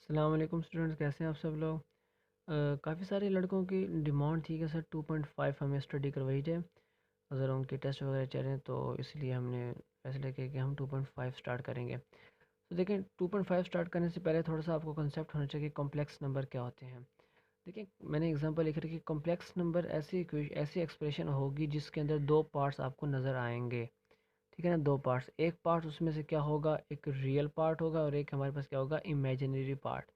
अस्सलाम वालेकुम स्टूडेंट्स, कैसे हैं आप सब लोग। काफ़ी सारे लड़कों की डिमांड थी कि सर 2.5 हमें स्टडी करवाई जाए। अगर उनके टेस्ट वगैरह चल रहे हैं तो इसलिए हमने फैसला किया कि हम 2.5 स्टार्ट करेंगे। तो देखें, 2.5 स्टार्ट करने से पहले थोड़ा सा आपको कंसेप्ट होना चाहिए कि कॉम्प्लेक्स नंबर क्या होते हैं। देखिए, मैंने एग्जांपल लिख रखी कि कॉम्प्लेक्स नंबर ऐसी एक्सप्रेशन होगी जिसके अंदर दो पार्ट्स आपको नज़र आएंगे। ठीक है ना, दो पार्ट्स, एक पार्ट उसमें से क्या होगा, एक रियल पार्ट होगा और एक हमारे पास क्या होगा, imaginary part.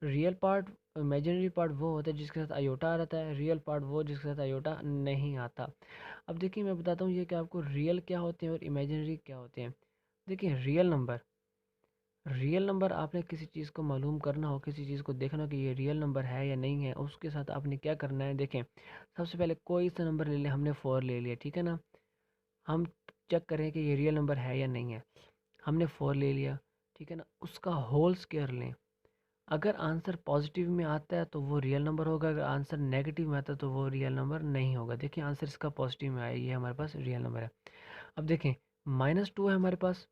Real part, imaginary part वो होता है जिसके साथ आयोटा आ रहता है, रियल पार्ट वो जिसके साथ आयोटा नहीं आता। अब देखिए, मैं बताता हूँ ये कि आपको रियल क्या होते हैं और इमेजिनरी क्या होते हैं। देखिए, रियल नंबर आपने किसी चीज़ को मालूम करना हो, किसी चीज़ को देखना हो कि ये रियल नंबर है या नहीं है, उसके साथ आपने क्या करना है। देखें, सबसे पहले कोई सा नंबर ले लें, हमने 4 ले लिया, ठीक है ना। हम चेक करें कि ये रियल नंबर है या नहीं है। हमने 4 ले लिया, ठीक है ना, उसका होल स्क्वायर लें। अगर आंसर पॉजिटिव में आता है तो वो रियल नंबर होगा, अगर आंसर नेगेटिव में आता है तो वो रियल नंबर नहीं होगा। देखिए, आंसर इसका पॉजिटिव में आया, ये हमारे पास रियल नंबर है। अब देखें, -2 है हमारे पास,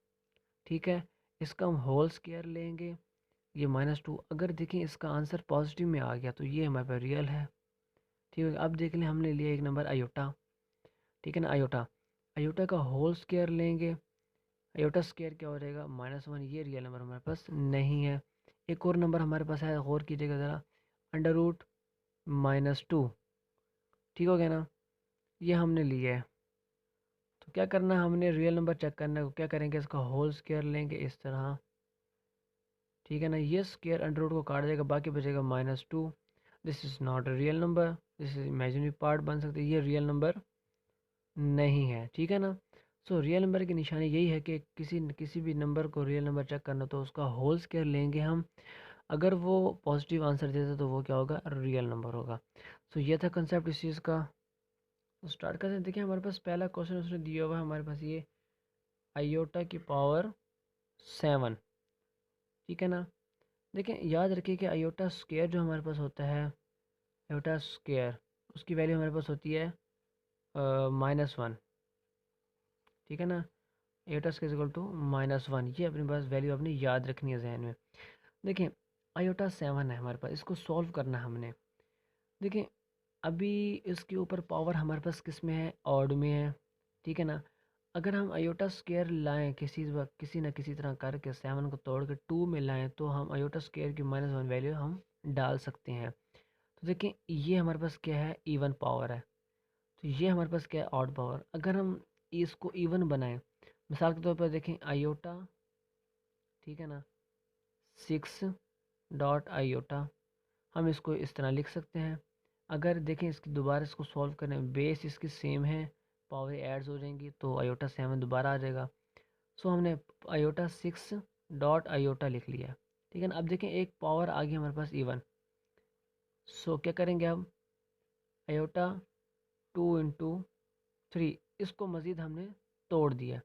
ठीक है, इसका हम होल स्क्वायर लेंगे। ये -2, अगर देखें इसका आंसर पॉजिटिव में आ गया तो ये हमारे पास रियल है। ठीक है, अब देख लें, हमने लिया एक नंबर आयोटा, ठीक है ना, आयोटा। आयोटा का होल स्क्वायर लेंगे, आयोटा स्क्वायर क्या हो जाएगा, -1, ये रियल नंबर हमारे पास नहीं है। एक और नंबर हमारे पास है, गौर कीजिएगा ज़रा, √-2, ठीक हो गया ना, ये हमने लिया है। तो क्या करना है, हमने रियल नंबर चेक करना है, क्या करेंगे, इसका होल स्क्वायर लेंगे इस तरह, ठीक है ना, ये स्क्वायर अंडर रूट को काट देगा, बाकी बचेगा -2। This is not a real number, this is imaginary part बन सकते, ये रियल नंबर नहीं है, ठीक है ना। सो रियल नंबर की निशानी यही है कि किसी भी नंबर को रियल नंबर चेक करना तो उसका होल स्क्वायर लेंगे हम। अगर वो पॉजिटिव आंसर देता तो वो क्या होगा, रियल नंबर होगा। सो ये था कंसेप्ट इस चीज़ का। तो स्टार्ट करते हैं। देखिए, हमारे पास पहला क्वेश्चन उसने दिया हुआ है हमारे पास, ये आयोटा की पावर 7, ठीक है ना। देखिए, याद रखिए कि आयोटा स्क्वायर जो हमारे पास होता है, आयोटा स्क्वायर, उसकी वैल्यू हमारे पास होती है -1, ठीक है ना। आयोटा स्क्वायर इक्वल टू -1, ये अपने पास वैल्यू अपनी याद रखनी है जहन में। देखिए, आयोटा 7 है हमारे पास, इसको सॉल्व करना है हमने। देखिए, अभी इसके ऊपर पावर हमारे पास किस में है, ऑड में है, ठीक है ना। अगर हम आयोटा स्क्वायर लाएं किसी ना किसी तरह करके 7 को तोड़ के 2 में लाएं तो हम आयोटा स्क्वायर की -1 वैल्यू हम डाल सकते हैं। तो देखिए, ये हमारे पास क्या है, इवन पावर है। तो ये हमारे पास क्या है, ऑड पावर। अगर हम इसको इवन बनाएं, मिसाल के तौर पर देखें, आयोटा, ठीक है ना, 6 डॉट आयोटा, हम इसको इस तरह लिख सकते हैं। अगर देखें, इसकी दोबारा इसको सॉल्व करें, बेस इसकी सेम है, पावर एड्स हो जाएंगी तो आयोटा 7 दोबारा आ जाएगा। सो हमने आयोटा 6 डॉट आयोटा लिख लिया, ठीक है ना। अब देखें, एक पावर आ गई हमारे पास इवन। सो क्या करेंगे अब, आयोटा 2 × 3, इसको मज़ीद हमने तोड़ दिया।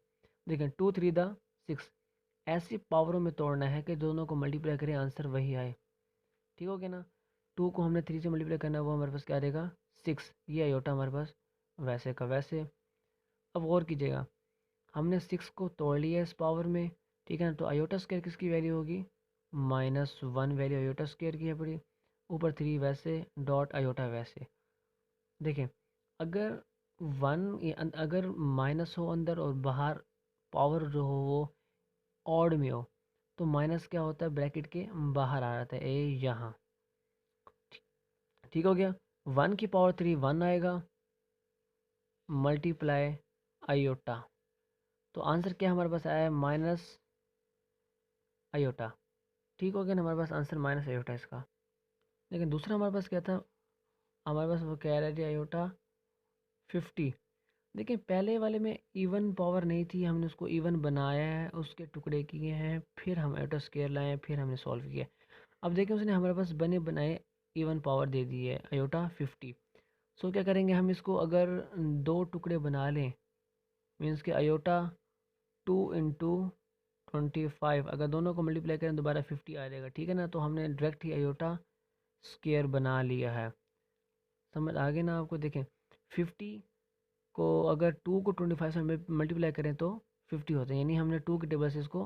देखें, 2 × 3 = 6, ऐसी पावरों में तोड़ना है कि दोनों को मल्टीप्लाई करें, आंसर वही आए, ठीक हो गया ना। 2 को हमने 3 से मल्टीप्लाई करना है, वो हमारे पास क्या आ जाएगा, 6। ये आयोटा हमारे पास वैसे का वैसे। अब गौर कीजिएगा, हमने 6 को तोड़ लिया इस पावर में, ठीक है ना। तो आयोटा स्क्वायर किसकी वैल्यू होगी, -1 वैल्यू आयोटा स्क्वायर की है पड़ी, ऊपर 3 वैसे, डॉट आयोटा वैसे। देखें, अगर अगर माइनस हो अंदर और बाहर पावर जो हो वो ऑड में हो, तो माइनस क्या होता है, ब्रैकेट के बाहर आ जाता है, ए यहाँ, ठीक हो गया। 1 की पावर 3 1 आएगा, मल्टीप्लाई आयोटा, तो आंसर क्या हमारे पास आया है, -आयोटा, ठीक हो गया ना, हमारे पास आंसर -आयोटा इसका। लेकिन दूसरा हमारे पास क्या था, हमारे पास वो कह रहा है आयोटा 50। देखिए, पहले वाले में इवन पावर नहीं थी, हमने उसको इवन बनाया है, उसके टुकड़े किए हैं, फिर हम आयोटा स्क्वायर लाए, फिर हमने सॉल्व किया। अब देखिए, उसने हमारे पास बने बनाए इवन पावर दे दी है, आयोटा 50। सो क्या करेंगे, हम इसको अगर दो टुकड़े बना लें, मीन्स कि आयोटा 2 × 25, अगर दोनों को मल्टीप्लाई करें दोबारा 50 आ जाएगा, ठीक है ना। तो हमने डायरेक्ट ही आयोटा स्क्वायर बना लिया है, समझ आ गए ना आपको। देखें, 50 को अगर 2 को 25 से मल्टीप्लाई करें तो 50 होते हैं, यानी हमने 2 की टेबल से इसको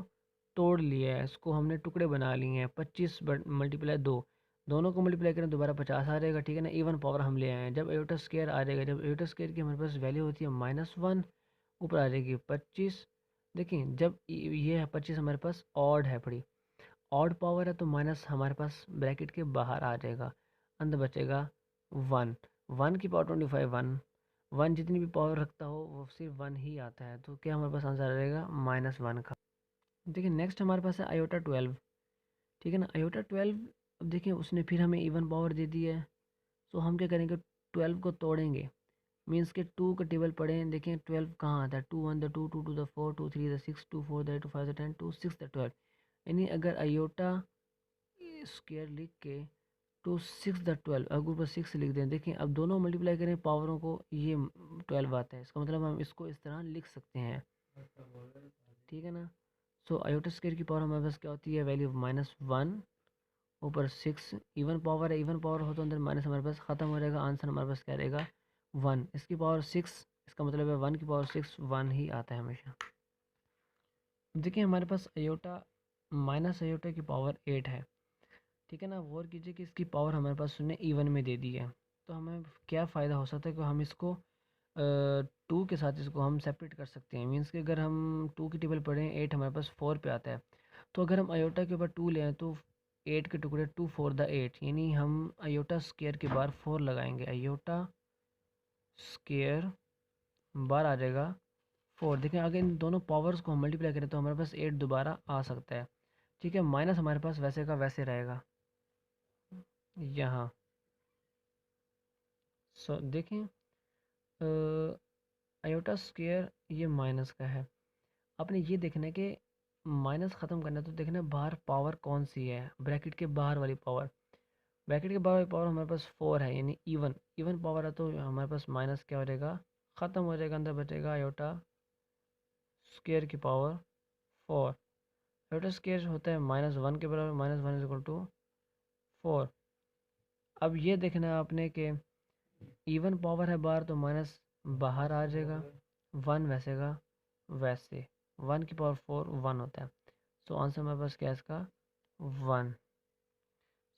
तोड़ लिया है, इसको हमने टुकड़े बना लिए हैं। 25 मल्टीप्लाई 2, दोनों को मल्टीप्लाई करें दोबारा 50 आ जाएगा, ठीक है ना। इवन पावर हम ले आए हैं। जब आयोटा स्क्वायर आ जाएगा, जब आयोटा स्क्वायर की हमारे पास वैल्यू होती है -1, ऊपर आ जाएगी 25। देखिए जब ये है 25 हमारे पास ऑड है, बड़ी ऑड पावर है, तो माइनस हमारे पास ब्रैकेट के बाहर आ जाएगा, अंदर बचेगा 1। 1 की पावर 25, 1 1 जितनी भी पावर रखता हो वो सिर्फ 1 ही आता है, तो क्या हमारे पास आंसर आ जाएगा -1 का। देखिए नेक्स्ट हमारे पास है आयोटा 12, ठीक है ना। आयोटा 12, अब देखिए उसने फिर हमें इवन पावर दे दी है, तो हम क्या करेंगे, 12 को तोड़ेंगे। मीन्स के 2 का टेबल पढ़े, देखिए 12 कहाँ आता है, 2 1 the 2, 2 2 the 4, 2 3 the 6, 2 4 the 8, 2 5 the 10, 2 6 the 12। यानी अगर आयोटा स्क्वायर लिख के 2 6 द 12, अगर ऊपर 6 लिख दें, देखिए अब दोनों मल्टीप्लाई करें पावरों को, ये 12 आता है, इसका मतलब हम इसको इस तरह लिख सकते हैं, ठीक है ना। सो आयोटा स्क्वायर की पावर हमारे पास क्या होती है, वैल्यू -1, ऊपर 6, इवन पावर है, इवन पावर हो तो अंदर माइनस हमारे पास ख़त्म हो जाएगा, आंसर हमारे पास क्या रहेगा 1। इसकी पावर 6, इसका मतलब है 1 की पावर 6 1 ही आता है हमेशा। देखिए हमारे पास आयोटा माइनस आयोटा की पावर 8 है, ठीक है ना। गौर कीजिए कि इसकी पावर हमारे पास उसने इवन में दे दी है, तो हमें क्या फ़ायदा हो सकता है कि हम इसको 2 के साथ इसको हम सेपरेट कर सकते हैं। मीन्स कि अगर हम 2 की टेबल पढ़ें, 8 हमारे पास 4 पे आता है, तो अगर हम आयोटा के ऊपर 2 ले आए तो 8 के टुकड़े 2 4 द 8, यानी हम आयोटा स्क्वायर के बाहर 4 लगाएंगे, आयोटा स्क्वायर बाहर आ जाएगा 4। देखें अगर इन दोनों पावर्स को हम मल्टीप्लाई करें तो हमारे पास 8 दोबारा आ सकता है, ठीक है। माइनस हमारे पास वैसे का वैसे रहेगा यहाँ। सो देखें आयोटा स्क्वायर ये माइनस का है, आपने ये देखना है कि माइनस ख़त्म करना है, तो देखना है बाहर पावर कौन सी है, ब्रैकेट के बाहर वाली पावर। ब्रैकेट के बाहर वाली पावर हमारे पास 4 है, यानी इवन इवन पावर है, तो हमारे पास माइनस क्या हो जाएगा, ख़त्म हो जाएगा, अंदर बचेगा आयोटा स्क्वायर की पावर 4। आयोटा स्क्वायर होता है -1 के बराबर, -1 इज इक्वल टू 4। अब ये देखना है आपने कि इवन पावर है बाहर, तो माइनस बाहर आ जाएगा, 1 वैसे का वैसे, 1 की पावर 4 1 होता है। सो आंसर हमारे पास क्या है इसका 1।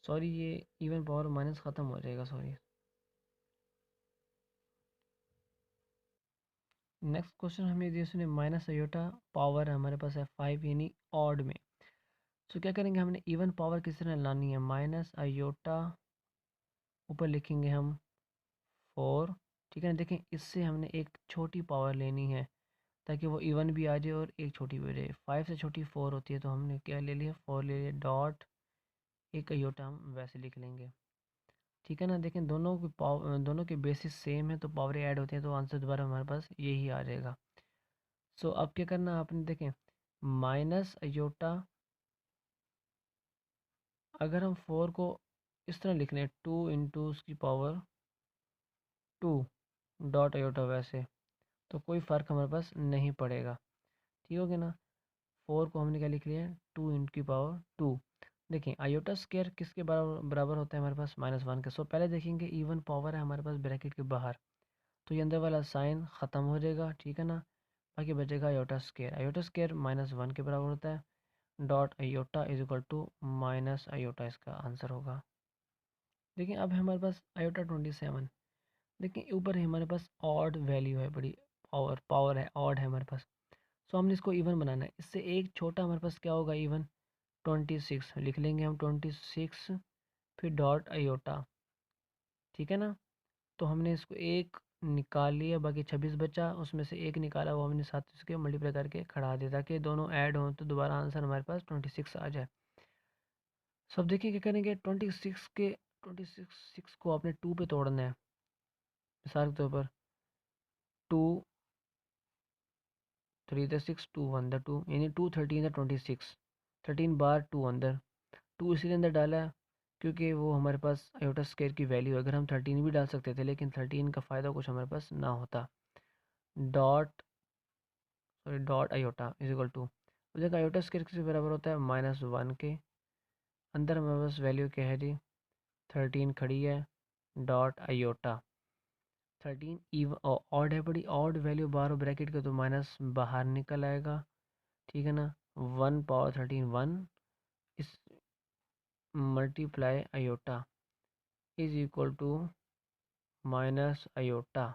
सॉरी ये इवन पावर माइनस ख़त्म हो जाएगा, सॉरी। नेक्स्ट क्वेश्चन हमें दिया उसने माइनस आयोटा पावर हमारे पास है 5, यानी ऑड में। सो क्या करेंगे, हमने इवन पावर किस तरह लानी है, माइनस आयोटा ऊपर लिखेंगे हम 4, ठीक है ना। देखें इससे हमने एक छोटी पावर लेनी है ताकि वो इवन भी आ जाए और एक छोटी भी हो जाए। 5 से छोटी 4 होती है, तो हमने क्या ले लिया, 4 ले लिया, डॉट एक आयोटा हम वैसे लिख लेंगे, ठीक है ना। देखें दोनों की पावर, दोनों के बेसिस सेम है, तो पावरें ऐड होती हैं, तो आंसर दोबारा हमारे पास यही आ जाएगा। सो अब क्या करना है आपने, देखें माइनस अयोटा, अगर हम 4 को इस तरह लिख लें 2 इंटू उसकी पावर 2 डॉट अयोटा वैसे, तो कोई फ़र्क हमारे पास नहीं पड़ेगा, ठीक हो गया ना। 4 को हमने क्या लिख लिया, 2 इंटू की पावर 2। देखिए आयोटा स्क्वायर किसके बराबर बराबर होता है हमारे पास, -1 के। सो पहले देखेंगे इवन पावर है हमारे पास ब्रैकेट के बाहर, तो ये अंदर वाला साइन ख़त्म हो जाएगा, ठीक है ना। बाकी बचेगा आयोटा स्क्वायर, आयोटा स्क्वायर -1 के बराबर होता है, dot iota is equal to minus iota, इसका आंसर होगा। देखिए अब है हमारे पास आयोटा 27। देखिए ऊपर हमारे पास ऑड वैल्यू है, बड़ी पावर पावर है, ऑड है हमारे पास। सो हमने इसको इवन बनाना है, इससे एक छोटा हमारे पास क्या होगा इवन, 26 लिख लेंगे हम, 26 फिर डॉट आयोटा, ठीक है ना। तो हमने इसको एक निकाल लिया, बाकी 26 बचा, उसमें से एक निकाला, वो हमने साथ इसके मल्टीप्लाई करके खड़ा दिया ताकि दोनों ऐड हों, तो दोबारा आंसर हमारे पास 26 आ जाए। सब देखिए क्या करेंगे, 26 को आपने 2 पे तोड़ना है, मिसाल के तौर पर 2 3 द 6, 2 1 द 2, यानी 2 13 द 26, 13 बार 2 अंदर, 2 इसीलिए अंदर डाला है क्योंकि वो हमारे पास आयोटा स्क्वायर की वैल्यू है। अगर हम 13 भी डाल सकते थे, लेकिन 13 का फ़ायदा कुछ हमारे पास ना होता। Dot sorry dot iota is equal to, देखो आयोटा स्क्वायर किसके बराबर होता है, -1 के। अंदर हमारे पास वैल्यू क्या है जी, 13 खड़ी है, डॉट आयोटा 13 इव ऑड है, बड़ी ऑड वैल्यू बाहर ब्रैकेट के, तो माइनस बाहर निकल आएगा, ठीक है ना। 1 power 13 1 is multiply iota is equal to minus iota